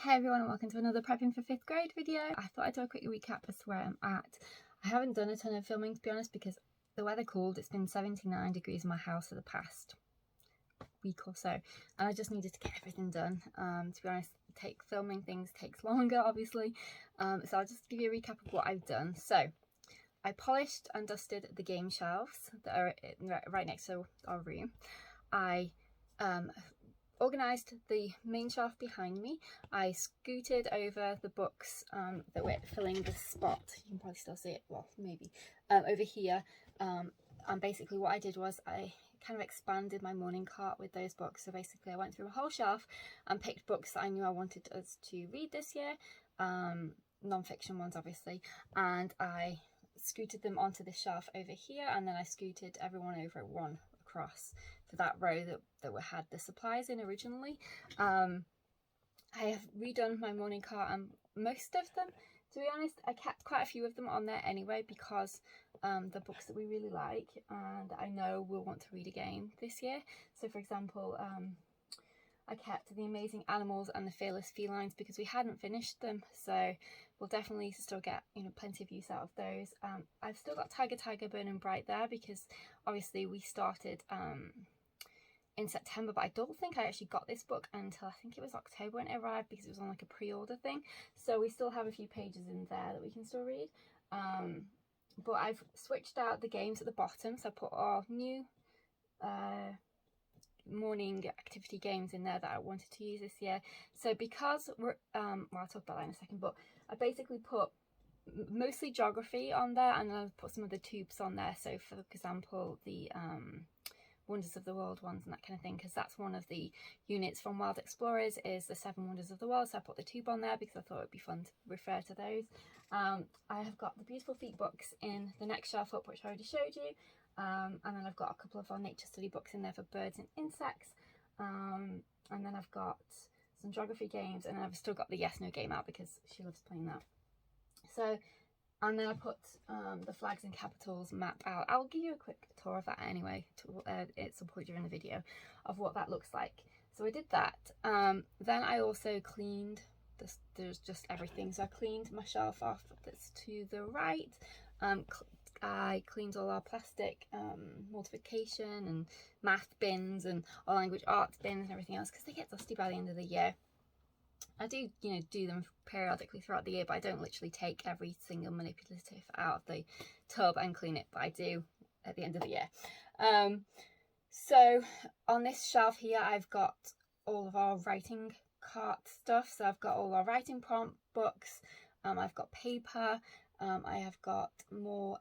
Hey everyone, and welcome to another prepping for 5th grade video. I thought I'd do a quick recap as to where I'm at. I haven't done a ton of filming, to be honest, because the weather cooled. It's been 79 degrees in my house for the past week or so, and I just needed to get everything done. To be honest, filming things takes longer, obviously, so I'll just give you a recap of what I've done. So I polished and dusted the game shelves that are right next to our room. I organised the main shelf behind me. I scooted over the books that were filling the spot. You can probably still see it, well, maybe, over here. And basically what I did was I kind of expanded my morning cart with those books. So basically I went through a whole shelf and picked books that I knew I wanted us to read this year, non-fiction ones obviously, and I scooted them onto this shelf over here, and then I scooted everyone over one across for that row that had the supplies in originally. I have redone my morning cart and most of them, to be honest. I kept quite a few of them on there anyway because the books that we really like and I know we'll want to read again this year. So for example, I kept The Amazing Animals and The Fearless Felines because we hadn't finished them, so we'll definitely still get plenty of use out of those. I've still got Tiger Burning Bright there because obviously we started in September, but I don't think I actually got this book until I think it was October when it arrived because it was on like a pre-order thing, so we still have a few pages in there that we can still read. But I've switched out the games at the bottom, so I put our new morning activity games in there that I wanted to use this year. So because we're well, I'll talk about that in a second, but I basically put mostly geography on there, and then I've put some of the tubes on there, so for example the Wonders of the World ones and that kind of thing, because that's one of the units from Wild Explorers is the 7 Wonders of the World, so I put the tube on there because I thought it would be fun to refer to those. I have got the Beautiful Feet books in the next shelf up, which I already showed you. And then I've got a couple of our nature study books in there for birds and insects. And then I've got some geography games, and then I've still got the yes no game out because she loves playing that. So, and then I put the flags and capitals map out. I'll give you a quick tour of that anyway at some point during the video of what that looks like. So I did that. Then I also cleaned there's just everything. So I cleaned my shelf off that's to the right. I cleaned all our plastic multiplication and math bins and our language arts bins and everything else because they get dusty by the end of the year. I do, do them periodically throughout the year, but I don't literally take every single manipulative out of the tub and clean it, but I do at the end of the year. So on this shelf here, I've got all of our writing cart stuff. So I've got all our writing prompt books. I've got paper. I have got more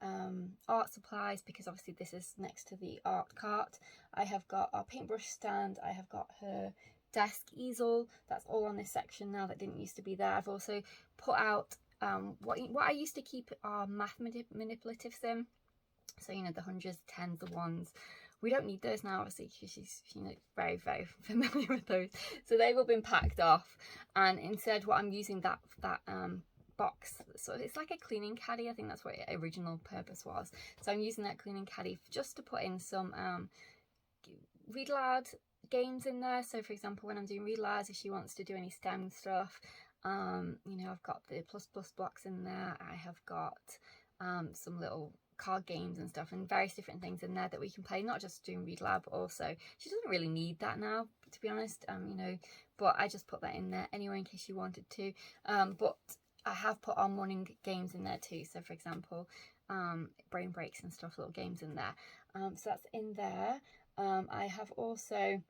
art supplies because obviously this is next to the art cart. I have got our paintbrush stand. I have got her desk easel. That's all on this section now that didn't used to be there. I've also put out what I used to keep our math manipulatives in. So the hundreds, tens, the ones. We don't need those now, obviously, because she's very, very familiar with those. So they've all been packed off, and instead what I'm using that box, so it's like a cleaning caddy. I think that's what its original purpose was. So I'm using that cleaning caddy just to put in some read aloud games in there. So for example, when I'm doing read aloud, if she wants to do any STEM stuff, I've got the plus blocks in there. I have got some little card games and stuff and various different things in there that we can play, not just doing read aloud, but also she doesn't really need that now, to be honest, but I just put that in there anyway in case she wanted to. But I have put our morning games in there too. So for example, brain breaks and stuff, little games in there. So that's in there. I have also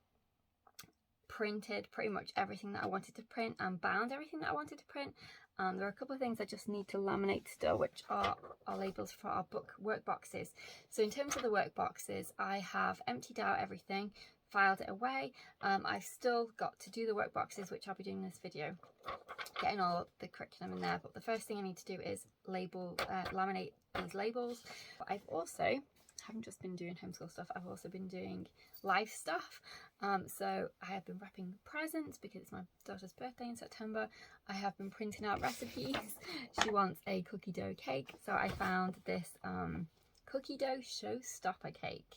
printed pretty much everything that I wanted to print and bound everything that I wanted to print. There are a couple of things I just need to laminate still, which are our labels for our book work boxes. So in terms of the work boxes, I have emptied out everything, filed it away. I've still got to do the work boxes, which I'll be doing in this video, getting all the curriculum in there. But the first thing I need to do is laminate these labels. But I've also haven't just been doing homeschool stuff, I've also been doing life stuff. So I have been wrapping presents because it's my daughter's birthday in September. I have been printing out recipes. She wants a cookie dough cake, so I found this cookie dough showstopper cake.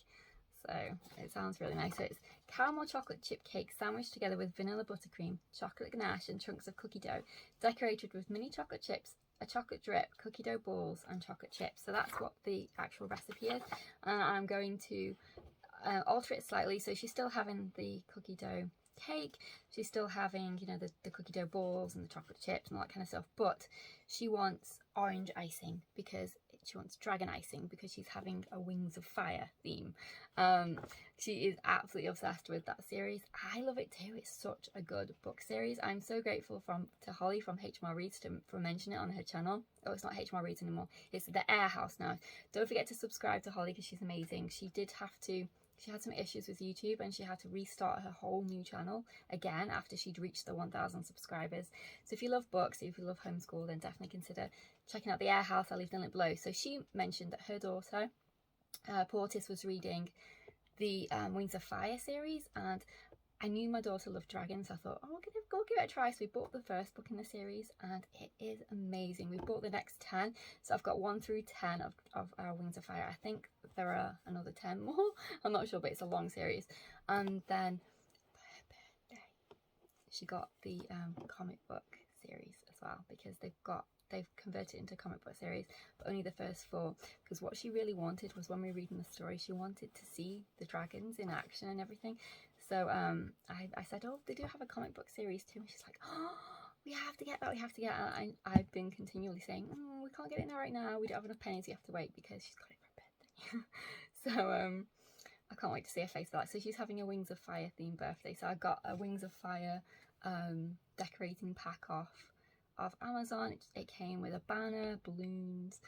So it sounds really nice. So it's caramel chocolate chip cake sandwiched together with vanilla buttercream, chocolate ganache and chunks of cookie dough, decorated with mini chocolate chips, a chocolate drip, cookie dough balls and chocolate chips. So that's what the actual recipe is. And I'm going to alter it slightly. So she's still having the cookie dough cake, she's still having, you know, the cookie dough balls and the chocolate chips and all that kind of stuff, but she wants orange icing because she wants dragon icing because she's having a Wings of Fire theme. She is absolutely obsessed with that series. I love it too. It's such a good book series. I'm so grateful to Holly from HMR Reads for mentioning it on her channel. Oh, it's not HMR Reads anymore, it's the Air House now. Don't forget to subscribe to Holly because she's amazing. She had some issues with YouTube and she had to restart her whole new channel again after she'd reached the 1,000 subscribers. So if you love books, if you love homeschool, then definitely consider checking out the Air House. I'll leave the link below. So she mentioned that her daughter, Portis, was reading the Wings of Fire series, and I knew my daughter loved dragons, so I thought, oh, I'm gonna go give it a try. So we bought the first book in the series and it is amazing. We bought the next 10, so I've got 1 through 10 of our Wings of Fire. I think there are another 10 more, I'm not sure, but it's a long series. And then for her birthday, she got the comic book series as well, because they've converted it into a comic book series, but only the first 4, because what she really wanted was, when we were reading the story, she wanted to see the dragons in action and everything. So I said, oh, they do have a comic book series too, and she's like, oh, we have to get that, we have to get that. I've been continually saying, we can't get it in there right now, we don't have enough pennies, you have to wait, because she's got it for her birthday. So I can't wait to see her face for that. So she's having a Wings of Fire themed birthday, so I got a Wings of Fire decorating pack off Amazon. It came with a banner, balloons,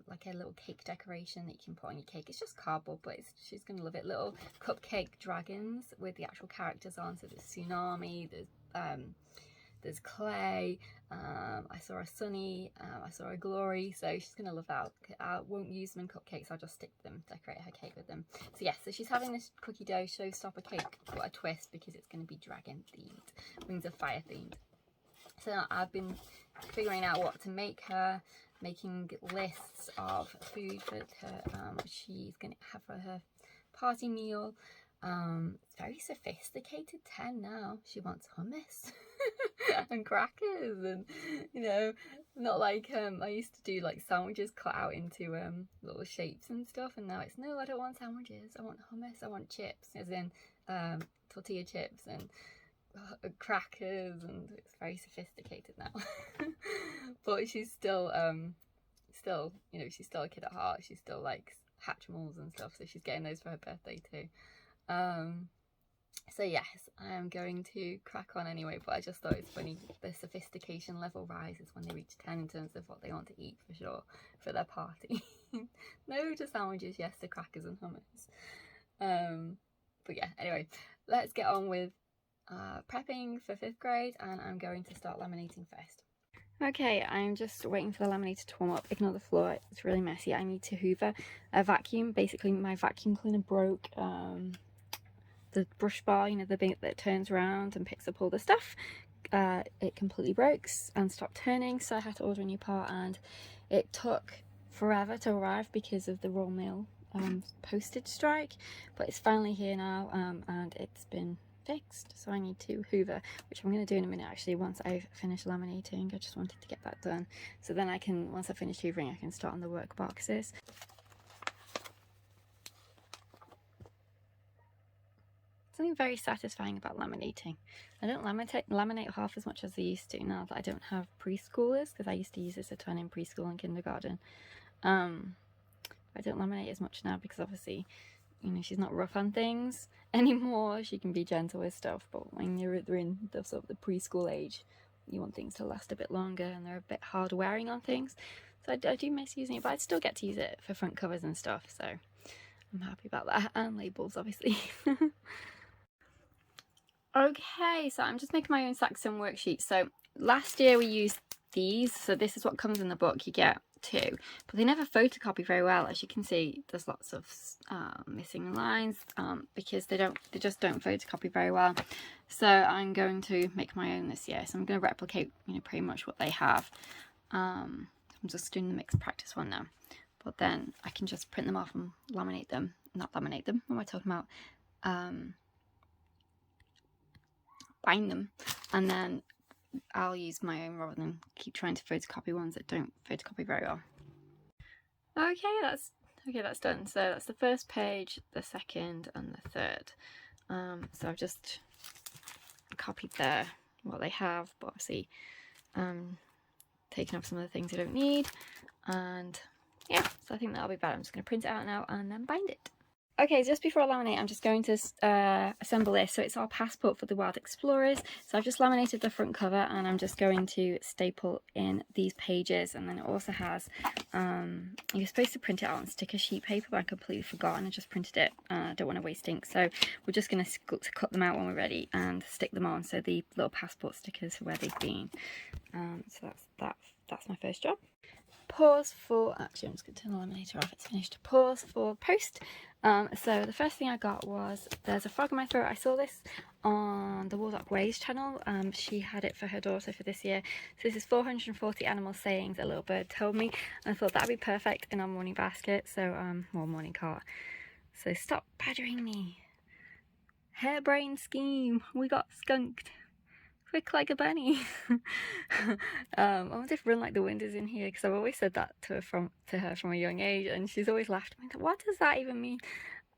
like a little cake decoration that you can put on your cake. It's just cardboard, but she's gonna love it. Little cupcake dragons with the actual characters on. So there's Tsunami, there's Clay, I saw a Sunny, I saw a Glory, so she's gonna love that. I won't use them in cupcakes, I'll just stick them, decorate her cake with them. So yes, so she's having this cookie dough showstopper cake, but a twist, because it's gonna be dragon themed, Wings of Fire themed. So I've been figuring out what to make her, making lists of food that she's going to have for her party meal. It's very sophisticated 10 now. She wants hummus and crackers, and, you know, not like I used to do like sandwiches cut out into little shapes and stuff, and now it's, no, I don't want sandwiches, I want hummus, I want chips, as in tortilla chips and crackers, and it's very sophisticated now. But she's still you know, she's still a kid at heart. She still likes Hatchimals and stuff, so she's getting those for her birthday too. So yes, I am going to crack on anyway, but I just thought it's funny, the sophistication level rises when they reach 10 in terms of what they want to eat, for sure, for their party. No to sandwiches, yes to crackers and hummus. But yeah, anyway, let's get on with prepping for 5th grade, and I'm going to start laminating first. Okay, I'm just waiting for the laminator to warm up. Ignore the floor, it's really messy. I need to hoover a vacuum. Basically, my vacuum cleaner broke the brush bar, you know, the bit that turns around and picks up all the stuff. It completely broke and stopped turning, so I had to order a new part, and it took forever to arrive because of the Royal Mail postage strike, but it's finally here now, and it's been fixed, so I need to hoover, which I'm going to do in a minute actually, once I've finished laminating. I just wanted to get that done, so then I can, once I've finished hoovering, I can start on the work boxes. Something very satisfying about laminating. I don't laminate half as much as I used to now that I don't have preschoolers, because I used to use this a ton in preschool and kindergarten. I don't laminate as much now because obviously, you know, she's not rough on things anymore. She can be gentle with stuff, but when they're in the sort of the preschool age, you want things to last a bit longer, and they're a bit hard wearing on things. So I do miss using it, but I'd still get to use it for front covers and stuff, so I'm happy about that, and labels obviously. Okay, so I'm just making my own Saxon worksheet. So last year we used these, so this is what comes in the book. You get 2, but they never photocopy very well. As you can see, there's lots of missing lines because they just don't photocopy very well. So I'm going to make my own this year. So I'm going to replicate, you know, pretty much what they have. I'm just doing the mixed practice one now, but then I can just print them off and laminate them. Not laminate them, what am I talking about? bind them, and then I'll use my own rather than keep trying to photocopy ones that don't photocopy very well. Okay, that's done. So that's the first page, the second, and the third. So I've just copied there what they have, but obviously taken off some of the things I don't need, and yeah, so I think that'll be bad. I'm just going to print it out now and then bind it. Okay, just before I laminate, I'm just going to assemble this. So it's our passport for the Wild Explorers. So I've just laminated the front cover, and I'm just going to staple in these pages. And then it also has, you're supposed to print it out on sticker sheet paper, but I completely forgot and I just printed it. I don't want to waste ink. So we're just going to cut them out when we're ready and stick them on. So the little passport stickers for where they've been. So that's my first job. Pause for, actually I'm just going to turn the laminator off, it's finished. Pause for post. So the first thing I got was, there's a frog in my throat. I saw this on the Waldock Ways channel. She had it for her daughter for this year. So this is 440 animal sayings a little bird told me, and I thought that'd be perfect in our morning basket. So well, morning cart. So stop badgering me. Harebrained scheme, we got skunked. Quick like a bunny. I wonder if run like the wind is in here, because I've always said that to her from a young age, and she's always laughed at me. What does that even mean?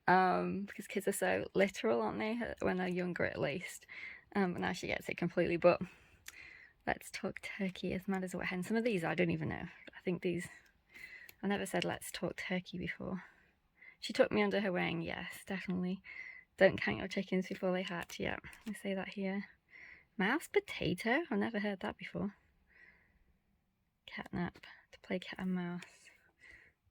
Because kids are so literal, aren't they, when they're younger at least. But now she gets it completely. But let's talk turkey, as mad as a wet hen. Some of these I don't even know. I think these, I never said let's talk turkey before. She took me under her wing, yes, definitely. Don't count your chickens before they hatch. Yeah, I say that here. Mouse potato? I've never heard that before. Catnap, to play cat and mouse.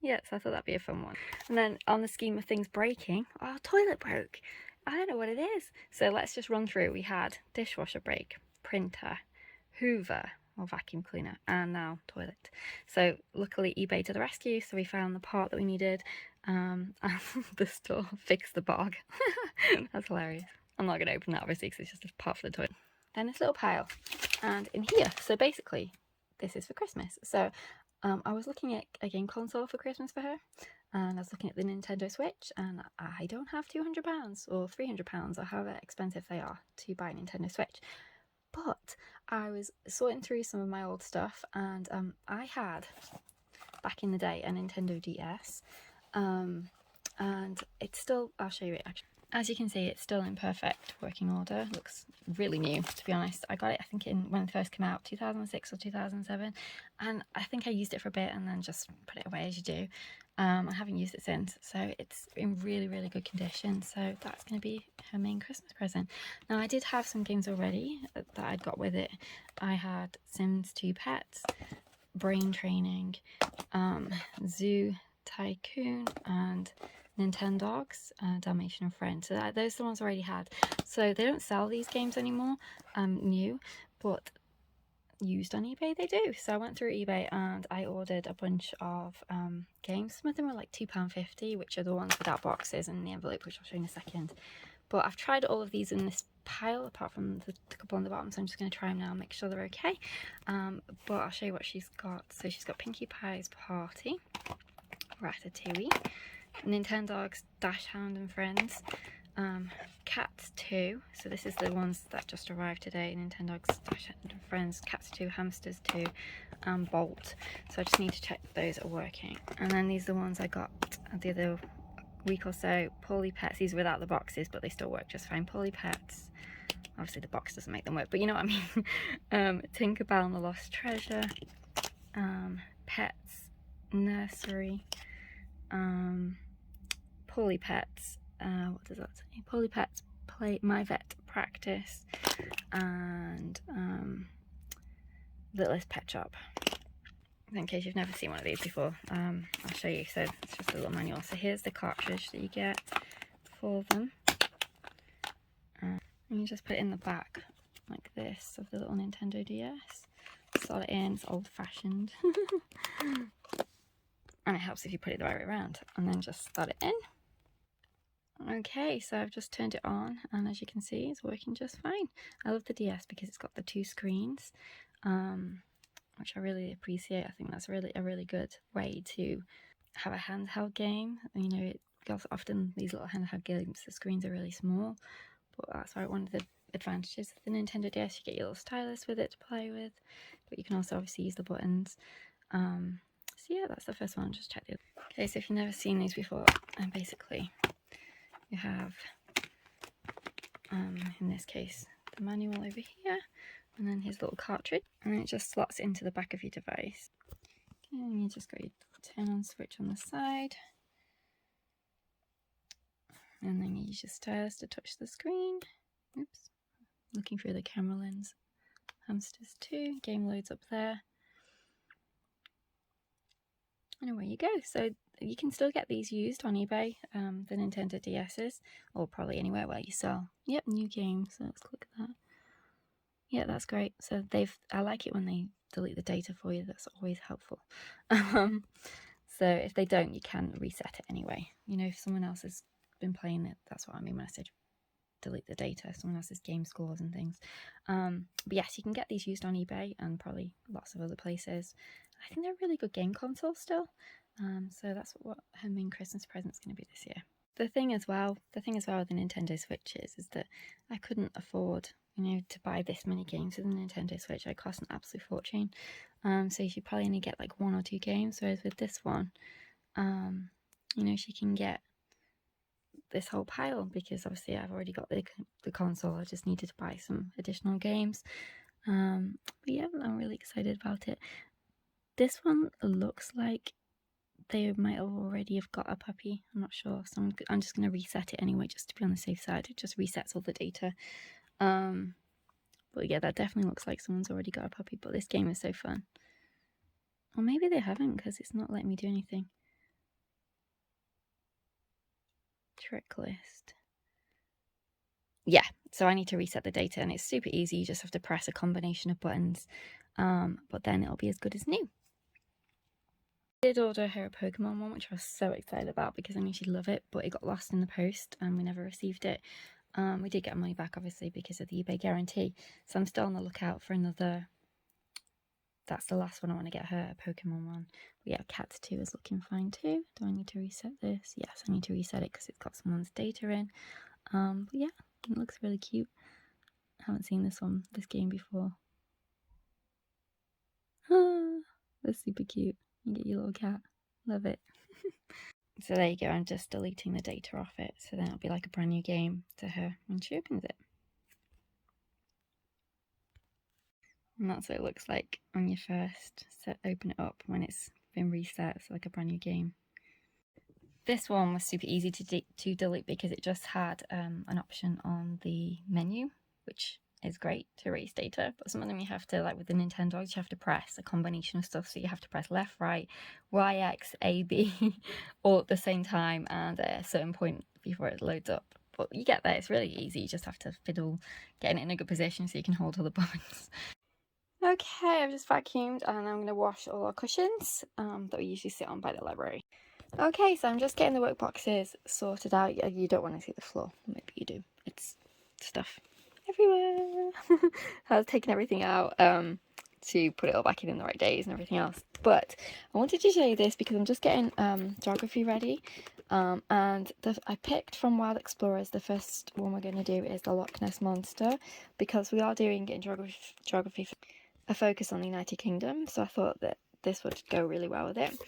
Yes, I thought that'd be a fun one. And then on the scheme of things breaking, our toilet broke. I don't know what it is. So let's just run through. We had dishwasher break, printer, hoover or vacuum cleaner, and now toilet. So luckily eBay to the rescue, so we found the part that we needed, and the store fixed the bog. That's hilarious. I'm not going to open that obviously because it's just a part for the toilet. Then this little pile, and in here, so basically this is for Christmas. So I was looking at a game console for Christmas for her, and I was looking at the Nintendo Switch, and I don't have £200 or £300 or however expensive they are to buy a Nintendo Switch. But I was sorting through some of my old stuff, and I had, back in the day, a Nintendo DS, and it's still, I'll show you it actually. As you can see, it's still in perfect working order. It looks really new, to be honest. I got it, I think, when it first came out, 2006 or 2007. And I think I used it for a bit and then just put it away, as you do. I haven't used it since. So it's in really, really good condition. So that's going to be her main Christmas present. Now, I did have some games already that I'd got with it. I had Sims 2 Pets, Brain Training, Zoo Tycoon, and Nintendogs, Dalmatian and Friends. So those are the ones I already had. So they don't sell these games anymore, new, but used on eBay they do. So I went through eBay and I ordered a bunch of games. Some of them were like £2.50, which are the ones without boxes and the envelope, which I'll show you in a second. But I've tried all of these in this pile, apart from the couple on the bottom, so I'm just going to try them now and make sure they're okay. But I'll show you what she's got. So she's got Pinkie Pie's Party, Ratatouille, Nintendogs, Dash Hound and Friends, Cats 2, so this is the ones that just arrived today, Nintendogs, Dash Hound and Friends, Cats 2, Hamsters 2, and Bolt. So I just need to check those are working. And then these are the ones I got the other week or so, Polly Pets. These are without the boxes, but they still work just fine. Polly Pets, obviously the box doesn't make them work, but you know what I mean. Tinkerbell and the Lost Treasure, Pets, Nursery, Polly Pets, what does that say? Polly Pets Play, My Vet Practice, and Littlest Pet Shop. In case you've never seen one of these before, I'll show you. So it's just a little manual. So here's the cartridge that you get for them, and you just put it in the back like this of the little Nintendo DS. Slot it in. It's old-fashioned. And it helps if you put it the right way around, and then just slot it in. Okay, so I've just turned it on, and as you can see, it's working just fine. I love the DS because it's got the 2 screens, which I really appreciate. I think that's a really good way to have a handheld game. You know, because often these little handheld games, the screens are really small, but that's why I wanted the advantages of the Nintendo DS. You get your little stylus with it to play with, but you can also obviously use the buttons. So yeah, that's the first one. I'll just check the other. Okay, so if you've never seen these before, basically you have, in this case, the manual over here, and then his little cartridge, and then it just slots into the back of your device. Okay, and you just got your turn on switch on the side, and then you use your stylus to touch the screen. Oops, looking through the camera lens. Hamsters too. Game loads up there. And away you go. So you can still get these used on eBay, the Nintendo DS's, or probably anywhere where you sell. Yep, new games. So let's click that. Yeah, that's great. So I like it when they delete the data for you. That's always helpful. So if they don't, you can reset it anyway. You know, if someone else has been playing it, that's what I mean when I said delete the data, someone else's game scores and things. But yes, you can get these used on eBay and probably lots of other places. I think they're a really good game console still. So that's what her main Christmas present's going to be this year. The thing as well with the Nintendo Switches is that I couldn't afford, to buy this many games with the Nintendo Switch. It cost an absolute fortune. So you should probably only get like 1 or 2 games, whereas with this one, she can get this whole pile, because obviously I've already got the console. I just needed to buy some additional games. But yeah, I'm really excited about it. This one looks like they might have already have got a puppy. I'm not sure, so I'm just going to reset it anyway, just to be on the safe side. It just resets all the data. But yeah, that definitely looks like someone's already got a puppy. But this game is so fun. Or maybe they haven't, because it's not letting me do anything. Trick list. Yeah, so I need to reset the data, and it's super easy. You just have to press a combination of buttons, but then it'll be as good as new. I did order her a Pokemon one, which I was so excited about because I knew she'd love it, but it got lost in the post and we never received it. We did get money back, obviously, because of the eBay guarantee, so I'm still on the lookout for another. That's the last one I want to get her, a Pokemon one. But yeah, Cats 2 is looking fine too. Do I need to reset this? Yes, I need to reset it because it's got someone's data in. But yeah, it looks really cute. I haven't seen this game before. That's super cute. You get your little cat. Love it. So there you go. I'm just deleting the data off it, so then it'll be like a brand new game to her when she opens it. And that's what it looks like on your first open it up when it's been reset. So like a brand new game. This one was super easy to delete because it just had an option on the menu, which is great to erase data, but some of them you have to, like with the Nintendogs, you have to press a combination of stuff. So you have to press left, right, Y, X, A, B all at the same time, and at a certain point before it loads up. But you get there, it's really easy. You just have to fiddle getting it in a good position so you can hold all the buttons. Okay, I've just vacuumed and I'm going to wash all our cushions that we usually sit on by the library. Okay, so I'm just getting the work boxes sorted out. You don't want to see the floor. Maybe you do. It's stuff everywhere. I was taking everything out to put it all back in the right days and everything else. But I wanted to show you this because I'm just getting geography ready. And I picked from Wild Explorers, the first one we're going to do is the Loch Ness Monster, because we are doing in geography a focus on the United Kingdom. So I thought that this would go really well with it.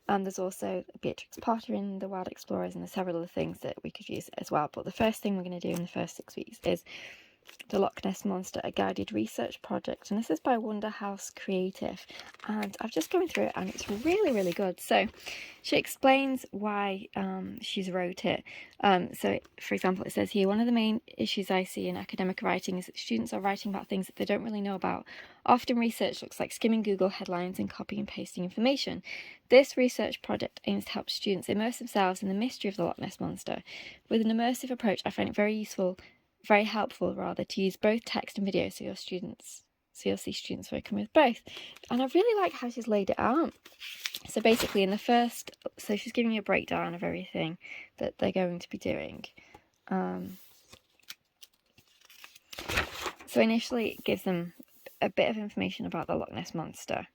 There's also Beatrix Potter in the Wild Explorers, and there's several other things that we could use as well. But the first thing we're going to do in the first 6 weeks is the Loch Ness Monster, a guided research project, and this is by Wonder House Creative, and I've just gone through it and it's really, really good. So she explains why she's wrote it. So for example, it says here, one of the main issues I see in academic writing is that students are writing about things that they don't really know about. Often research looks like skimming Google headlines and copying and pasting information. This research project aims to help students immerse themselves in the mystery of the Loch Ness Monster. With an immersive approach, I find it very helpful to use both text and video so you'll see students working with both. And I really like how she's laid it out. So basically so she's giving you a breakdown of everything that they're going to be doing. So initially it gives them a bit of information about the Loch Ness Monster.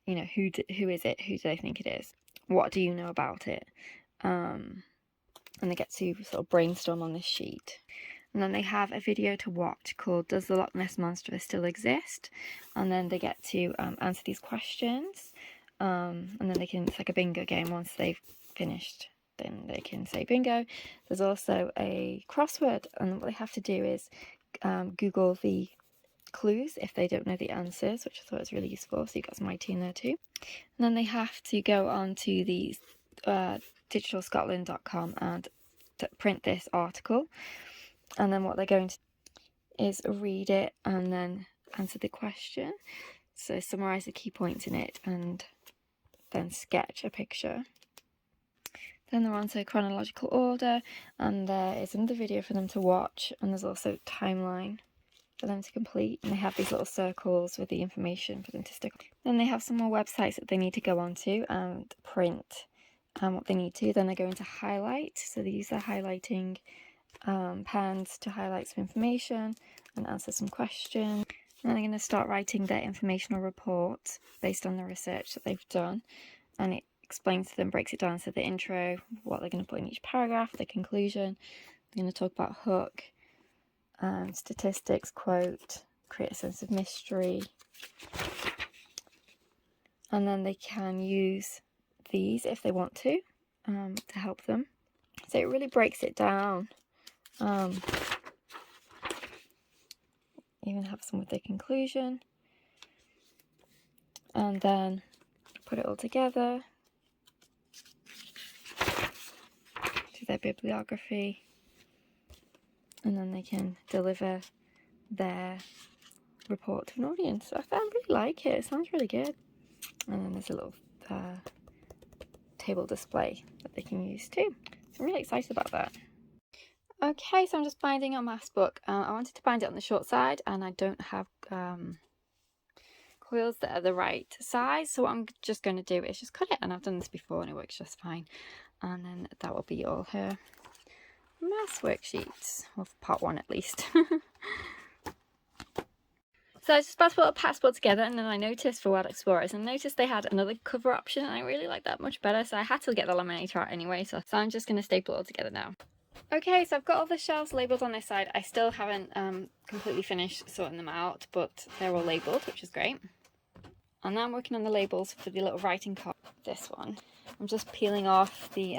Who is it? Who do they think it is? What do you know about it? And they get to sort of brainstorm on this sheet. And then they have a video to watch called Does the Loch Ness Monster Still Exist? And then they get to answer these questions. And then they can, it's like a bingo game. Once they've finished, then they can say bingo. There's also a crossword, and what they have to do is Google the clues if they don't know the answers, which I thought was really useful. So you've got some IT in there too. And then they have to go on to the digitalscotland.com and print this article. And then what they're going to do is read it and then answer the question. So summarise the key points in it and then sketch a picture. Then they're on to chronological order, and there is another video for them to watch, and there's also a timeline for them to complete, and they have these little circles with the information for them to stick on. Then they have some more websites that they need to go onto and print what they need to. Then they go into highlight, so they use their highlighting pens to highlight some information and answer some questions. And then they're going to start writing their informational report based on the research that they've done, and it explains to them, breaks it down, so the intro, what they're going to put in each paragraph, the conclusion. They're going to talk about hook, statistics, quote, create a sense of mystery. And then they can use these if they want to help them. So it really breaks it down. Even have some with the conclusion. And then put it all together. Do their bibliography. And then they can deliver their report to an audience. I really like it. It sounds really good. And then there's a little table display that they can use too. So I'm really excited about that. Okay, so I'm just binding a maths book. I wanted to bind it on the short side, and I don't have coils that are the right size. So what I'm just going to do is just cut it, and I've done this before and it works just fine. And then that will be all her maths worksheets, or part one at least. So I was just about to put a passport together, and then I noticed for World Explorers, and noticed they had another cover option, and I really like that much better, so I had to get the laminator out anyway, so I'm just going to staple it all together now. Okay, so I've got all the shelves labelled on this side. I still haven't completely finished sorting them out, but they're all labelled, which is great. And now I'm working on the labels for the little writing card. This one. I'm just peeling off the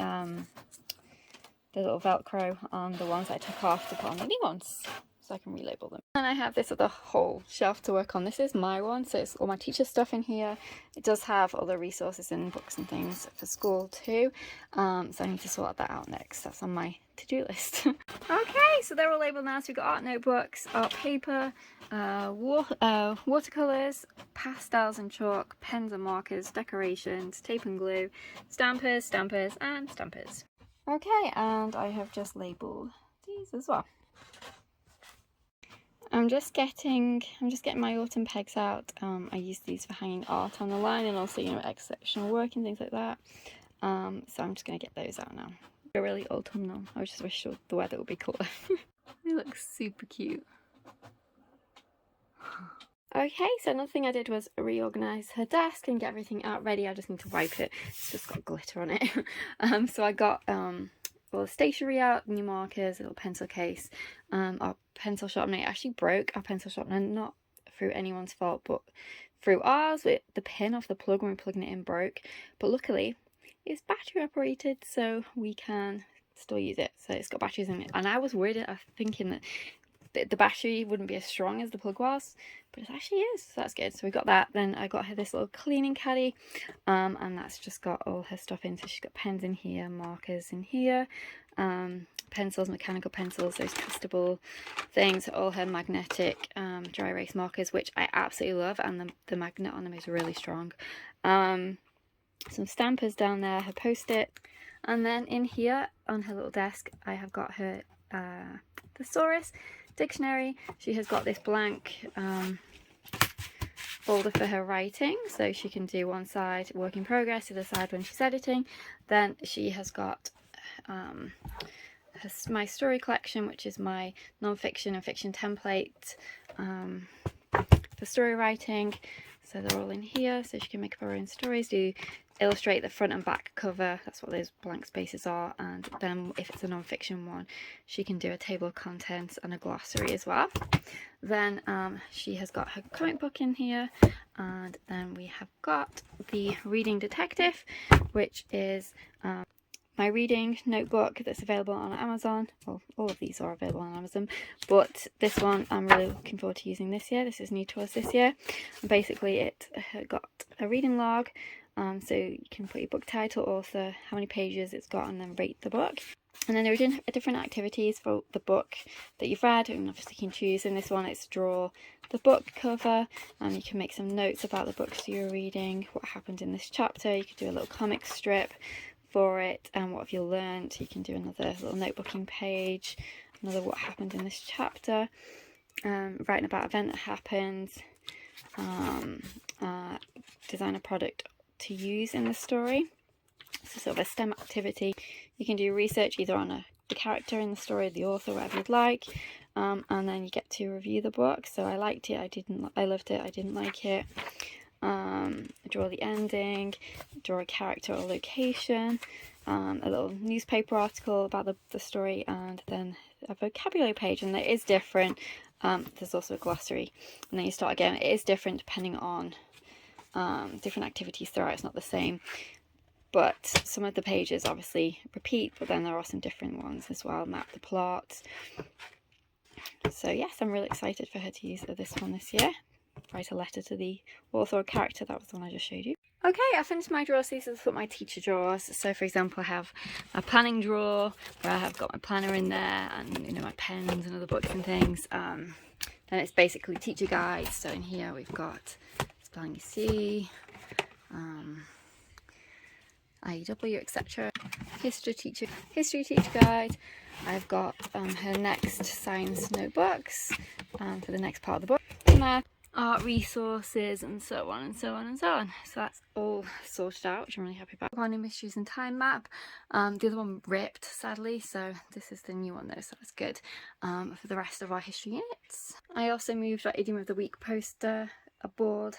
little Velcro on the ones I took off to put on the new ones, so I can relabel them. And I have this other whole shelf to work on. This is my one, so it's all my teacher stuff in here. It does have other resources and books and things for school too, so I need to sort that out next. That's on my to-do list. Okay, so they're all labelled now. So we've got art notebooks, art paper, watercolours, pastels and chalk, pens and markers, decorations, tape and glue, stampers, and stampers. Okay, and I have just labelled these as well. I'm just getting my autumn pegs out. I use these for hanging art on the line, and also, you know, exceptional work and things like that. So I'm just going to get those out now. They're really autumnal. I just wish the weather would be cooler. They look super cute. Okay, so another thing I did was reorganise her desk and get everything out ready. I just need to wipe it. It's just got glitter on it. So I got all the stationery out, new markers, a little pencil case. Our pencil sharpener actually broke. Our pencil sharpener, not through anyone's fault, but through ours. The pin off the plug when we're plugging it in broke. But luckily, it's battery operated, so we can still use it. So it's got batteries in it. And I was worried, thinking that the battery wouldn't be as strong as the plug was, but it actually is, so that's good. So we got that. Then I got her this little cleaning caddy, and that's just got all her stuff in. So she's got pens in here, markers in here, pencils, mechanical pencils, those castable things, all her magnetic dry erase markers, which I absolutely love, and the magnet on them is really strong. Some stampers down there, her post-it, and then in here on her little desk I have got her thesaurus dictionary. She has got this blank folder for her writing, so she can do one side work in progress, the other side when she's editing. Then she has got my story collection, which is my non-fiction and fiction template for story writing. So they're all in here, so she can make up her own stories, illustrate the front and back cover, that's what those blank spaces are, and then if it's a non-fiction one, she can do a table of contents and a glossary as well. Then she has got her comic book in here, and then we have got the Reading Detective, which is my reading notebook that's available on Amazon. Well, all of these are available on Amazon, but this one I'm really looking forward to using this year. This is new to us this year. And basically it got a reading log, so you can put your book title, author, how many pages it's got, and then rate the book. And then there are different activities for the book that you've read, and obviously you can choose. In this one it's draw the book cover, and you can make some notes about the books you're reading, what happened in this chapter. You could do a little comic strip for it, and what have you learnt. You can do another little notebooking page, another what happened in this chapter, writing about an event that happened, design a product to use in the story. So sort of a STEM activity. You can do research either on the character in the story, the author, whatever you'd like, and then you get to review the book. So I liked it, I loved it, I didn't like it. Draw the ending, draw a character or location, a little newspaper article about the story, and then a vocabulary page. And it is different. There's also a glossary, and then you start again. It is different depending on different activities throughout. It's not the same, but some of the pages obviously repeat, but then there are some different ones as well. Map the plot. So yes, I'm really excited for her to use this one this year. Write a letter to the author or character. That was the one I just showed you. Okay, I finished my drawers. These are what my teacher drawers. So for example, I have a planning drawer where I have got my planner in there, and my pens and other books and things. Then it's basically teacher guides. So in here we've got spelling C, IEW, etc. History teacher guide. I've got her next science notebooks for the next part of the book. Math, art resources, and so on and so on and so on. So that's all sorted out, which I'm really happy about. Finding Mysteries and Time Map. The other one ripped, sadly, so this is the new one though, so that's good for the rest of our history units. I also moved our Idiom of the Week poster board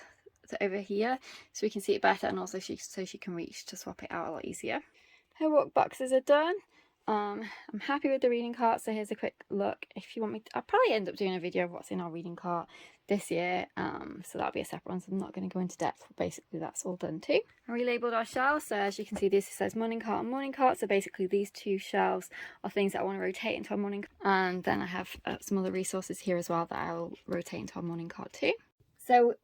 over here so we can see it better, and also so she can reach to swap it out a lot easier. Her work boxes are done. I'm happy with the reading cart, so here's a quick look. If you want me to, I'll probably end up doing a video of what's in our reading cart this year, so that'll be a separate one, so I'm not going to go into depth. Basically that's all done too. I relabeled our shelves, so as you can see this says morning cart and morning cart, so basically these two shelves are things that I want to rotate into our morning cart, and then I have some other resources here as well that I'll rotate into our morning cart too. So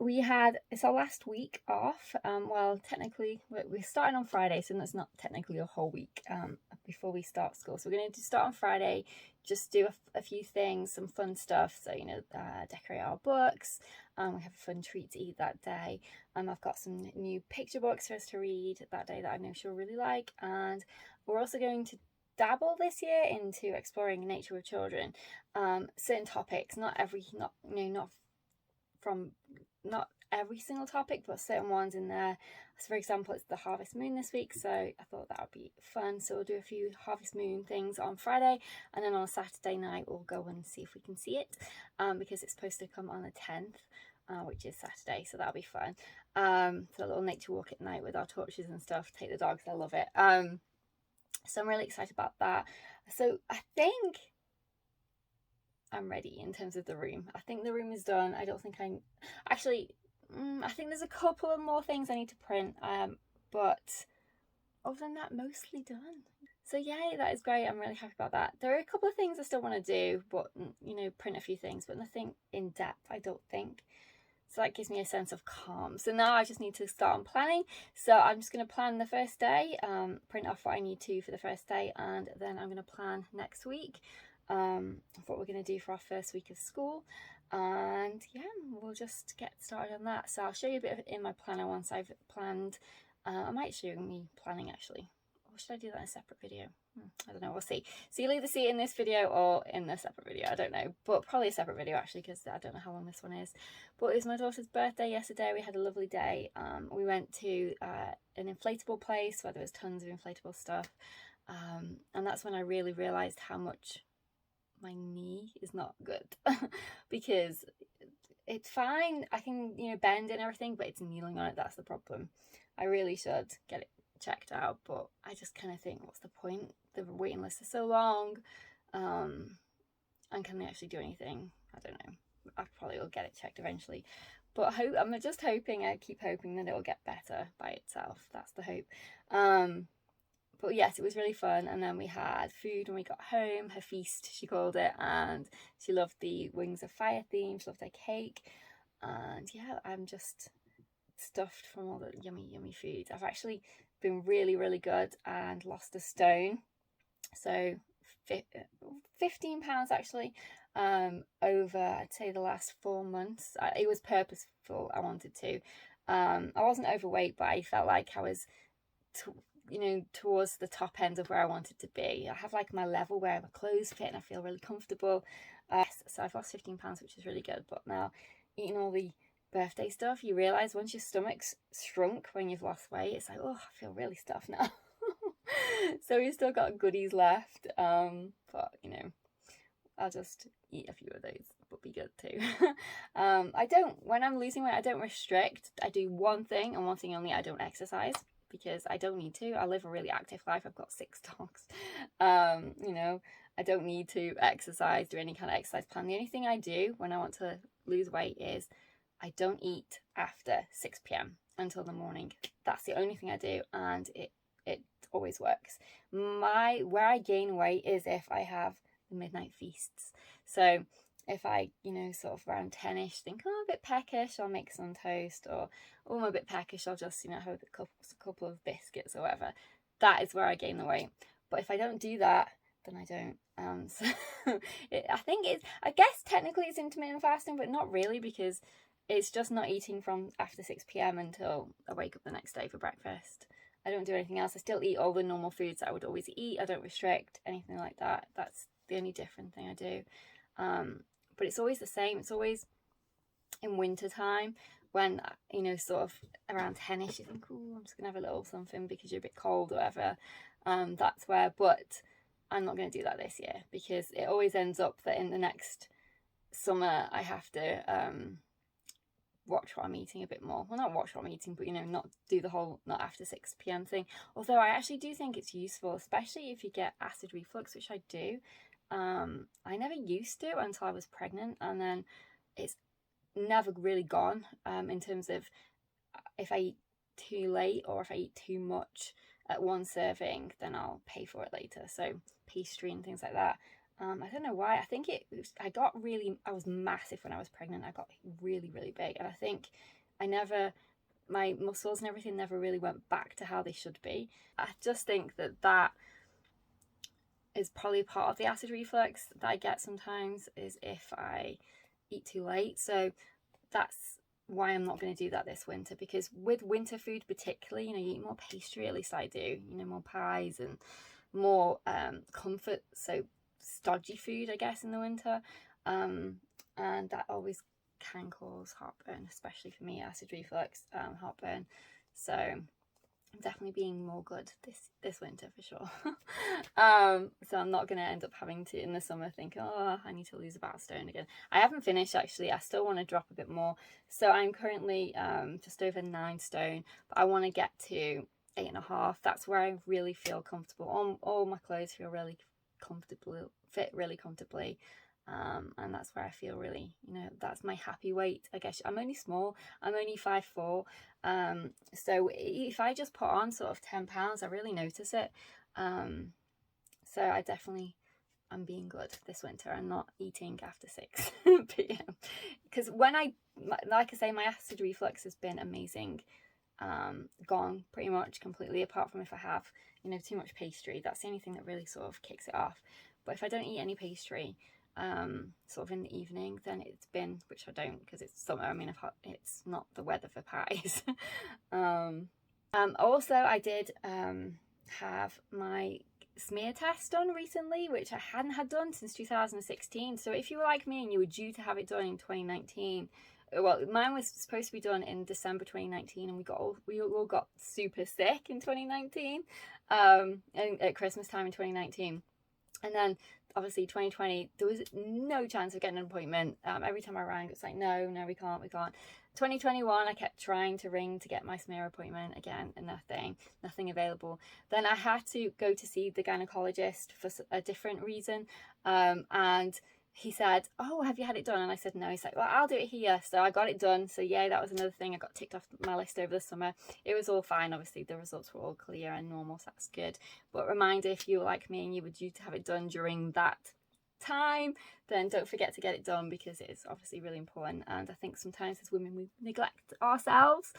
it's our last week off. Well, technically we're starting on Friday, so that's not technically a whole week before we start school. So we're going to start on Friday, just do a few things, some fun stuff. So, decorate our books. We have a fun treat to eat that day. I've got some new picture books for us to read that day that I know she'll really like. And we're also going to dabble this year into exploring nature with children. Certain topics, not every single topic, but certain ones in there. So for example, it's the harvest moon this week, so I thought that would be fun. So we'll do a few harvest moon things on Friday, and then on Saturday night we'll go and see if we can see it, because it's supposed to come on the 10th, which is Saturday, so that'll be fun. So a little nature walk at night with our torches and stuff, take the dogs, I love it. So I'm really excited about that. So I think I'm ready in terms of the room. I think the room is done. I don't think I think there's a couple of more things I need to print, but other than that, mostly done. So yay, that is great. I'm really happy about that. There are a couple of things I still want to do, but print a few things, but nothing in depth, I don't think. So that gives me a sense of calm. So now I just need to start on planning. So I'm just going to plan the first day, print off what I need to for the first day, and then I'm going to plan next week what we're going to do for our first week of school, and yeah, we'll just get started on that. So I'll show you a bit of it in my planner once I've planned. I might show me planning actually, or should I do that in a separate video? I don't know, we'll see. So you'll either see it in this video or in the separate video, I don't know, but probably a separate video actually, because I don't know how long this one is. But it was my daughter's birthday yesterday. We had a lovely day. We went to an inflatable place where there was tons of inflatable stuff, and that's when I really realised how much my knee is not good because it's fine. I can, bend and everything, but it's kneeling on it. That's the problem. I really should get it checked out, but I just kind of think, what's the point? The waiting list is so long. And can they actually do anything? I don't know. I probably will get it checked eventually. But I'm just hoping, I keep hoping that it will get better by itself. That's the hope. But yes, it was really fun. And then we had food when we got home, her feast, she called it. And she loved the Wings of Fire theme. She loved her cake. And yeah, I'm just stuffed from all the yummy, yummy food. I've actually been really, really good and lost a stone. So 15 pounds actually, over, I'd say, the last 4 months. It was purposeful. I wanted to. I wasn't overweight, but I felt like I was towards the top end of where I wanted to be. I have like my level where my clothes fit and I feel really comfortable. So I've lost 15 pounds, which is really good. But now, eating all the birthday stuff, you realise once your stomach's shrunk when you've lost weight, it's like, oh, I feel really stuffed now. So we've still got goodies left, but I'll just eat a few of those, but be good too. When I'm losing weight, I don't restrict. I do one thing and one thing only. I don't exercise because I don't need to. I live a really active life. I've got 6 dogs. I don't need to exercise, do any kind of exercise plan. The only thing I do when I want to lose weight is I don't eat after 6 p.m. until the morning. That's the only thing I do, and it always works. Where I gain weight is if I have the midnight feasts. So if I, sort of around 10ish think, oh, I'm a bit peckish, I'll make some toast, or oh, I'm a bit peckish, I'll just, have a couple of biscuits or whatever. That is where I gain the weight. But if I don't do that, then I don't. So I guess technically it's intermittent fasting, but not really, because it's just not eating from after 6 p.m. until I wake up the next day for breakfast. I don't do anything else. I still eat all the normal foods that I would always eat. I don't restrict anything like that. That's the only different thing I do. But it's always the same. It's always in winter time when, sort of around 10ish, you think, oh, I'm just going to have a little something because you're a bit cold or whatever. That's where, but I'm not going to do that this year, because it always ends up that in the next summer I have to watch what I'm eating a bit more. Well, not watch what I'm eating, but not do the whole not after 6 p.m. thing. Although I actually do think it's useful, especially if you get acid reflux, which I do. I never used to until I was pregnant, and then it's never really gone, in terms of if I eat too late or if I eat too much at one serving, then I'll pay for it later. So pastry and things like that. I don't know why. I think I was massive when I was pregnant. I got really, really big. And I think my muscles and everything never really went back to how they should be. I just think that is probably part of the acid reflux that I get sometimes, is if I eat too late. So that's why I'm not going to do that this winter, because with winter food particularly, you eat more pastry, at least I do, more pies and more comfort, so stodgy food, I guess, in the winter, and that always can cause heartburn, especially for me, acid reflux, heartburn. So I'm definitely being more good this winter for sure. So I'm not going to end up having to in the summer think, oh, I need to lose about a stone again. I haven't finished actually. I still want to drop a bit more. So I'm currently just over 9 stone, but I want to get to 8.5. That's where I really feel comfortable. All my clothes feel really comfortable, fit really comfortably. And that's where I feel really, that's my happy weight. I guess I'm only small. I'm only 5'4". So if I just put on sort of 10 pounds, I really notice it. So I'm being good this winter and not eating after 6 p.m. Because like I say, my acid reflux has been amazing. Gone pretty much completely, apart from if I have, too much pastry. That's the only thing that really sort of kicks it off. But if I don't eat any pastry, sort of in the evening, then it's been, which I don't because it's summer. I mean, it's not the weather for pies. Also, I did have my smear test done recently, which I hadn't had done since 2016. So if you were like me and you were due to have it done in 2019, well, mine was supposed to be done in December 2019, and we all got super sick in 2019, and at Christmas time in 2019. And then obviously 2020, there was no chance of getting an appointment. Every time I rang, it's like, no, we can't. 2021, I kept trying to ring to get my smear appointment again, and nothing available. Then I had to go to see the gynecologist for a different reason, and he said, oh, have you had it done? And I said no. He's like, well, I'll do it here. So I got it done. So yeah, that was another thing I got ticked off my list over the summer. It was all fine. Obviously the results were all clear and normal, so that's good. But reminder, if you were like me and you were due to have it done during that time, then don't forget to get it done, because it is obviously really important. And I think sometimes as women we neglect ourselves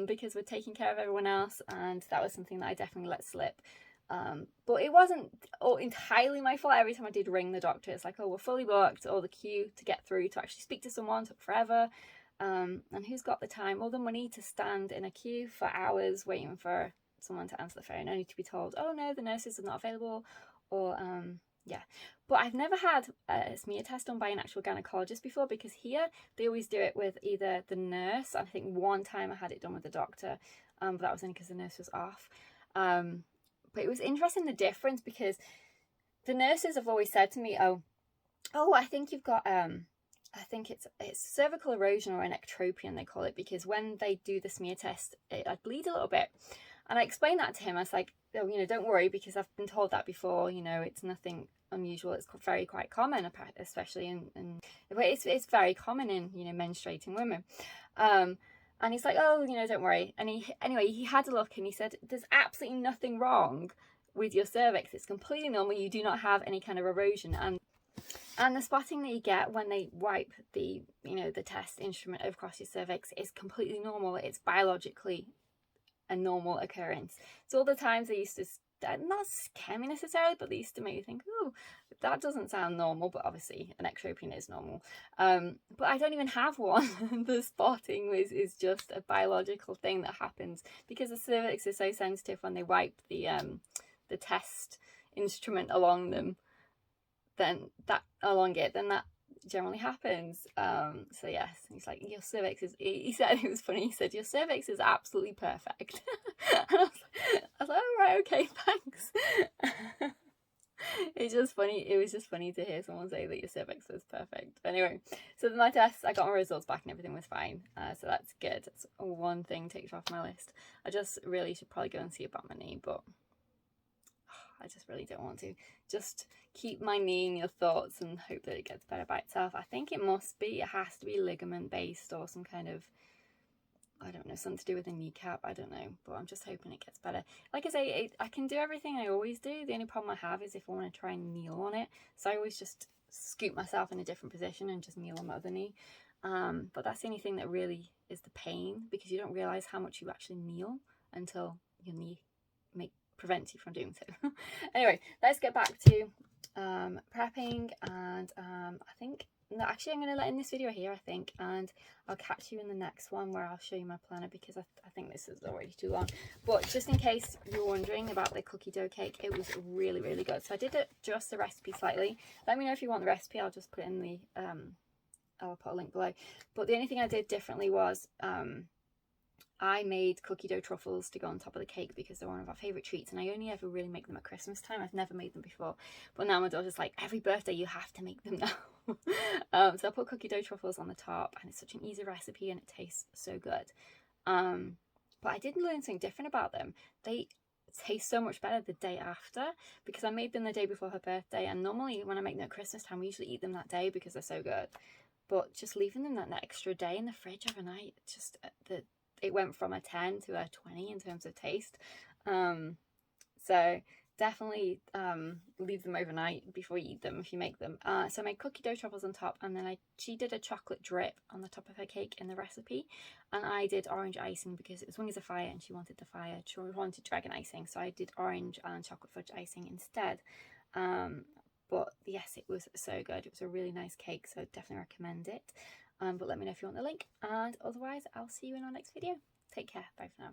because we're taking care of everyone else, and that was something that I definitely let slip. But it wasn't entirely my fault. Every time I did ring the doctor, it's like, oh, we're fully booked, or the queue to get through to actually speak to someone took forever. And who's got the time or the money to stand in a queue for hours waiting for someone to answer the phone, only to be told, oh no, the nurses are not available, or yeah. But I've never had a smear test done by an actual gynecologist before, because here they always do it with either the nurse. I think one time I had it done with the doctor, but that was only because the nurse was off. But it was interesting, the difference, because the nurses have always said to me, oh, I think you've got, I think it's cervical erosion, or an ectropion they call it, because when they do the smear test, I bleed a little bit. And I explained that to him. I was like, oh, don't worry, because I've been told that before, it's nothing unusual. It's quite common, especially in it's very common in, menstruating women. And he's like, oh, don't worry. And he had a look and he said, there's absolutely nothing wrong with your cervix. It's completely normal. You do not have any kind of erosion. And the spotting that you get when they wipe the, the test instrument across your cervix is completely normal. It's biologically a normal occurrence. So all the times they used to, not scare me necessarily, but they used to make you think, oh, that doesn't sound normal. But obviously an ectropion is normal. But I don't even have one. The spotting is just a biological thing that happens because the cervix is so sensitive. When they wipe the test instrument along them, then that generally happens. So yes, he's like, your cervix is, he said, it was funny, he said, your cervix is absolutely perfect. And I was like, oh right, okay, thanks. It was just funny to hear someone say that your cervix was perfect. Anyway, so my tests, I got my results back and everything was fine, so that's good. That's one thing ticked off my list. I just really should probably go and see about my knee, but I just really don't want to. Just keep my knee in your thoughts and hope that it gets better by itself. I think it has to be ligament based, or some kind of, I don't know, something to do with a kneecap. I don't know, but I'm just hoping it gets better. Like I say, I can do everything I always do. The only problem I have is if I want to try and kneel on it. So I always just scoop myself in a different position and just kneel on my other knee. But that's the only thing that really is the pain, because you don't realise how much you actually kneel until your knee prevents you from doing so. Anyway, let's get back to prepping, and I think, no, actually I'm going to let in this video here, I think, and I'll catch you in the next one where I'll show you my planner, because I think this is already too long. But just in case you're wondering about the cookie dough cake, it was really, really good. So I did adjust the recipe slightly. Let me know if you want the recipe. I'll just put it in the I'll put a link below. But the only thing I did differently was I made cookie dough truffles to go on top of the cake, because they're one of our favourite treats, and I only ever really make them at Christmas time. I've never made them before, but now my daughter's like, every birthday you have to make them now. So I put cookie dough truffles on the top, and it's such an easy recipe and it tastes so good. But I did learn something different about them. They taste so much better the day after, because I made them the day before her birthday, and normally when I make them at Christmas time we usually eat them that day because they're so good. But just leaving them that extra day in the fridge overnight, just it went from a 10 to a 20 in terms of taste. So definitely leave them overnight before you eat them if you make them. So I made cookie dough truffles on top, and then she did a chocolate drip on the top of her cake in the recipe, and I did orange icing because it was Wings of Fire and she wanted the fire. She wanted dragon icing, so I did orange and chocolate fudge icing instead. But yes, it was so good. It was a really nice cake, so definitely recommend it. But let me know if you want the link, and otherwise I'll see you in our next video. Take care. Bye for now.